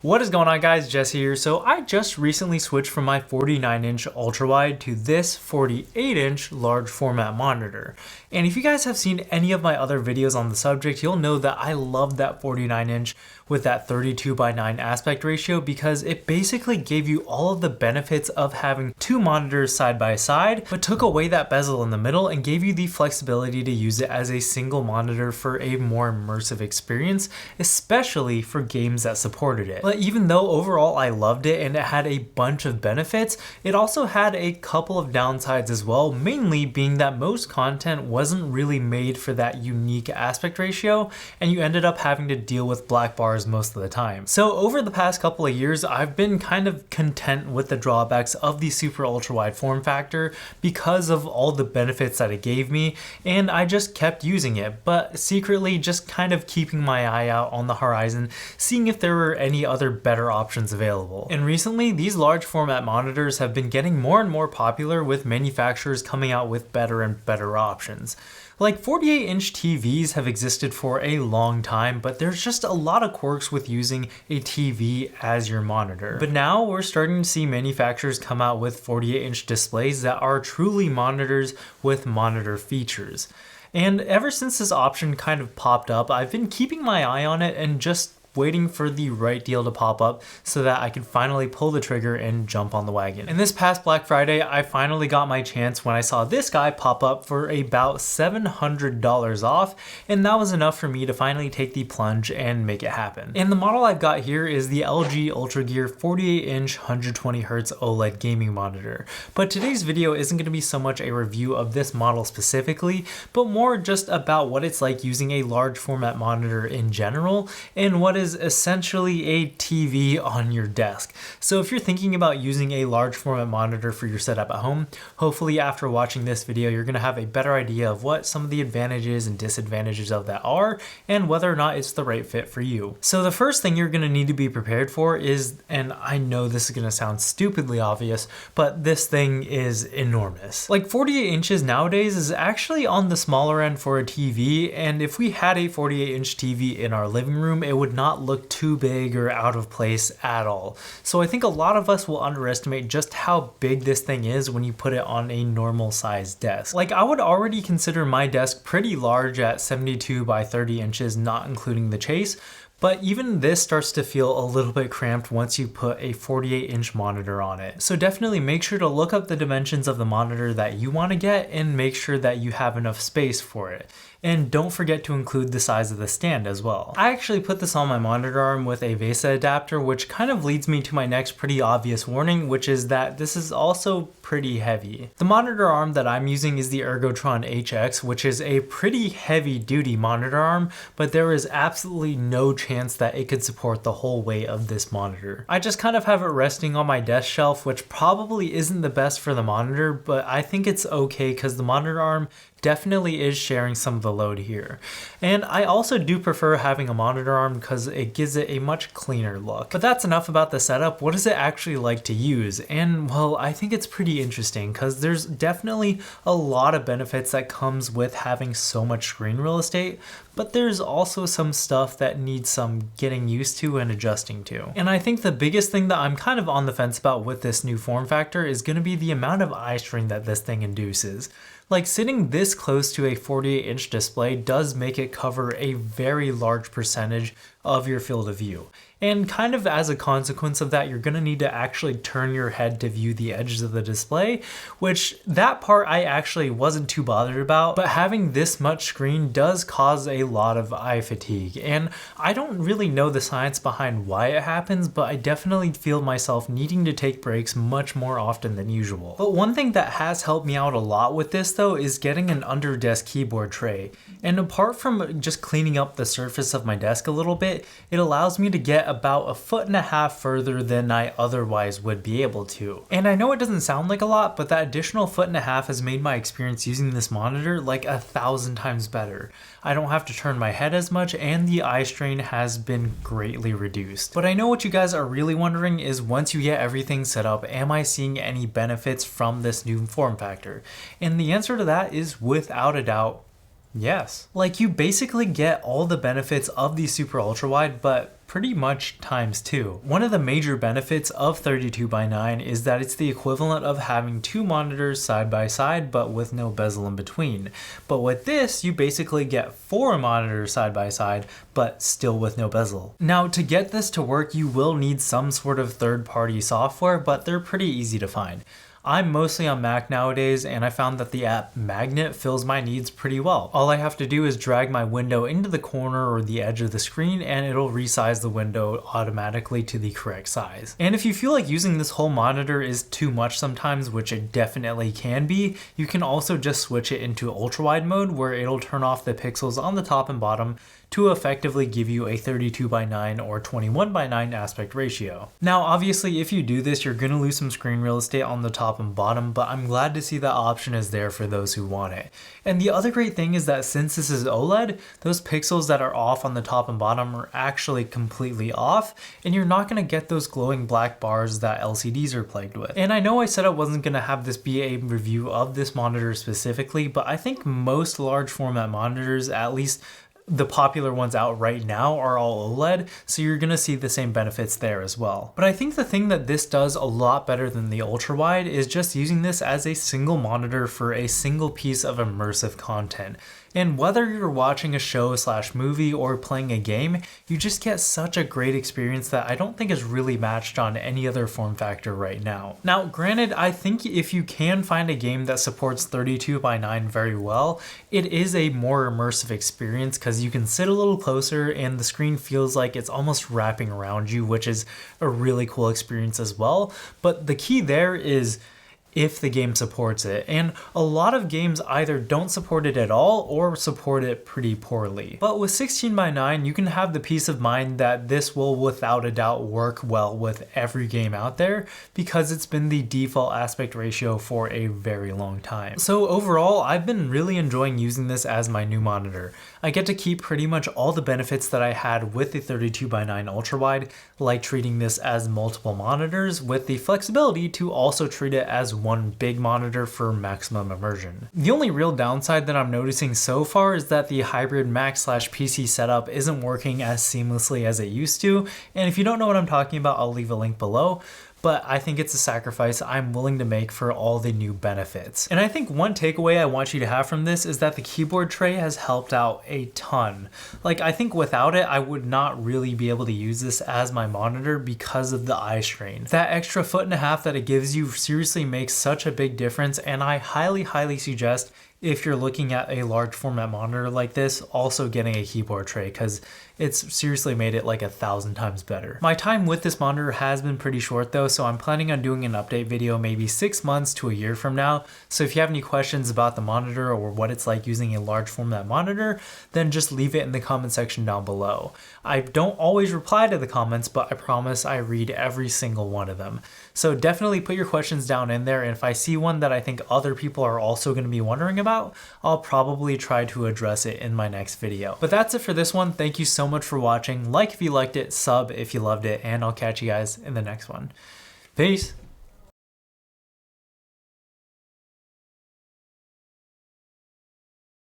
What is going on, guys? Jesse here. So I just recently switched from my 49-inch ultrawide to this 48-inch large format monitor. And if you guys have seen any of my other videos on the subject, you'll know that I love that 49-inch with that 32:9 aspect ratio because it basically gave you all of the benefits of having two monitors side by side, but took away that bezel in the middle and gave you the flexibility to use it as a single monitor for a more immersive experience, especially for games that supported it. But even though overall I loved it and it had a bunch of benefits, it also had a couple of downsides as well, mainly being that most content wasn't really made for that unique aspect ratio, and you ended up having to deal with black bars most of the time. So over the past couple of years, I've been kind of content with the drawbacks of the super ultra wide form factor because of all the benefits that it gave me, and I just kept using it, but secretly just kind of keeping my eye out on the horizon, seeing if there were any other better options available. And recently, these large format monitors have been getting more and more popular, with manufacturers coming out with better and better options. Like 48-inch TVs have existed for a long time, but there's just a lot of quirks with using a TV as your monitor. But now we're starting to see manufacturers come out with 48-inch displays that are truly monitors with monitor features. And ever since this option kind of popped up, I've been keeping my eye on it and just waiting for the right deal to pop up so that I can finally pull the trigger and jump on the wagon. And this past Black Friday, I finally got my chance when I saw this guy pop up for about $700 off, and that was enough for me to finally take the plunge and make it happen. And the model I've got here is the LG UltraGear 48-inch 120Hz OLED gaming monitor. But today's video isn't going to be so much a review of this model specifically, but more just about what it's like using a large format monitor in general, and what is essentially a TV on your desk. So if you're thinking about using a large format monitor for your setup at home, hopefully after watching this video you're going to have a better idea of what some of the advantages and disadvantages of that are, and whether or not it's the right fit for you. So the first thing you're going to need to be prepared for is, and I know this is going to sound stupidly obvious, but this thing is enormous. Like 48 inches nowadays is actually on the smaller end for a TV, and if we had a 48-inch TV in our living room, it would not look too big or out of place at all. So I think a lot of us will underestimate just how big this thing is when you put it on a normal sized desk. Like, I would already consider my desk pretty large at 72 by 30 inches, not including the chase. But even this starts to feel a little bit cramped once you put a 48-inch monitor on it. So definitely make sure to look up the dimensions of the monitor that you want to get and make sure that you have enough space for it. And don't forget to include the size of the stand as well. I actually put this on my monitor arm with a VESA adapter, which kind of leads me to my next pretty obvious warning, which is that this is also pretty heavy. The monitor arm that I'm using is the Ergotron HX, which is a pretty heavy duty monitor arm, but there is absolutely no chance that it could support the whole weight of this monitor. I just kind of have it resting on my desk shelf, which probably isn't the best for the monitor, but I think it's okay because the monitor arm definitely is sharing some of the load here. And I also do prefer having a monitor arm because it gives it a much cleaner look. But that's enough about the setup. What is it actually like to use? And well, I think it's pretty interesting because there's definitely a lot of benefits that comes with having so much screen real estate, but there's also some stuff that needs some getting used to and adjusting to. And I think the biggest thing that I'm kind of on the fence about with this new form factor is going to be the amount of eye strain that this thing induces. Like, sitting this close to a 48-inch display does make it cover a very large percentage of your field of view. And kind of as a consequence of that, you're going to need to actually turn your head to view the edges of the display, which that part I actually wasn't too bothered about, but having this much screen does cause a lot of eye fatigue. And I don't really know the science behind why it happens, but I definitely feel myself needing to take breaks much more often than usual. But one thing that has helped me out a lot with this though is getting an under desk keyboard tray. And apart from just cleaning up the surface of my desk a little bit, it allows me to get about 1.5 feet further than I otherwise would be able to. And I know it doesn't sound like a lot, but that additional 1.5 feet has made my experience using this monitor like 1,000 times better. I don't have to turn my head as much, and the eye strain has been greatly reduced. But I know what you guys are really wondering is, once you get everything set up, am I seeing any benefits from this new form factor? And the answer to that is without a doubt, Yes. Like, you basically get all the benefits of the super ultra wide, but pretty much times two. One of the major benefits of 32:9 is that it's the equivalent of having two monitors side by side, but with no bezel in between. But with this, you basically get four monitors side by side, but still with no bezel. Now, to get this to work, you will need some sort of third-party software, but they're pretty easy to find. I'm mostly on Mac nowadays, and I found that the app Magnet fills my needs pretty well. All I have to do is drag my window into the corner or the edge of the screen, and it'll resize the window automatically to the correct size. And if you feel like using this whole monitor is too much sometimes, which it definitely can be, you can also just switch it into ultra-wide mode, where it'll turn off the pixels on the top and bottom to effectively give you a 32:9 or 21:9 aspect ratio. Now, obviously, if you do this, you're going to lose some screen real estate on the top and bottom, but I'm glad to see that option is there for those who want it. And the other great thing is that since this is OLED, those pixels that are off on the top and bottom are actually completely off, and you're not going to get those glowing black bars that LCDs are plagued with. And I know I said I wasn't going to have this be a review of this monitor specifically, but I think most large format monitors, at least the popular ones out right now, are all OLED, so you're gonna see the same benefits there as well. But I think the thing that this does a lot better than the ultra-wide is just using this as a single monitor for a single piece of immersive content. And whether you're watching a show / movie or playing a game, you just get such a great experience that I don't think is really matched on any other form factor right now. Now, granted, I think if you can find a game that supports 32:9 very well, it is a more immersive experience because you can sit a little closer and the screen feels like it's almost wrapping around you, which is a really cool experience as well. But the key there is if the game supports it, and a lot of games either don't support it at all or support it pretty poorly. But with 16:9, you can have the peace of mind that this will without a doubt work well with every game out there because it's been the default aspect ratio for a very long time. So overall, I've been really enjoying using this as my new monitor. I get to keep pretty much all the benefits that I had with the 32:9 ultra-wide, like treating this as multiple monitors with the flexibility to also treat it as one big monitor for maximum immersion. The only real downside that I'm noticing so far is that the hybrid Mac / PC setup isn't working as seamlessly as it used to, and if you don't know what I'm talking about, I'll leave a link below. But I think it's a sacrifice I'm willing to make for all the new benefits. And I think one takeaway I want you to have from this is that the keyboard tray has helped out a ton. Like, I think without it, I would not really be able to use this as my monitor because of the eye strain. That extra 1.5 feet that it gives you seriously makes such a big difference, and I highly suggest if you're looking at a large format monitor like this, also getting a keyboard tray, because it's seriously made it like 1,000 times better. My time with this monitor has been pretty short though, so I'm planning on doing an update video maybe 6 months to a year from now. So if you have any questions about the monitor or what it's like using a large format monitor, then just leave it in the comment section down below. I don't always reply to the comments, but I promise I read every single one of them. So definitely put your questions down in there, and if I see one that I think other people are also going to be wondering about, I'll probably try to address it in my next video. But that's it for this one. Thank you so much for watching. Like if you liked it, sub if you loved it, and I'll catch you guys in the next one. Peace!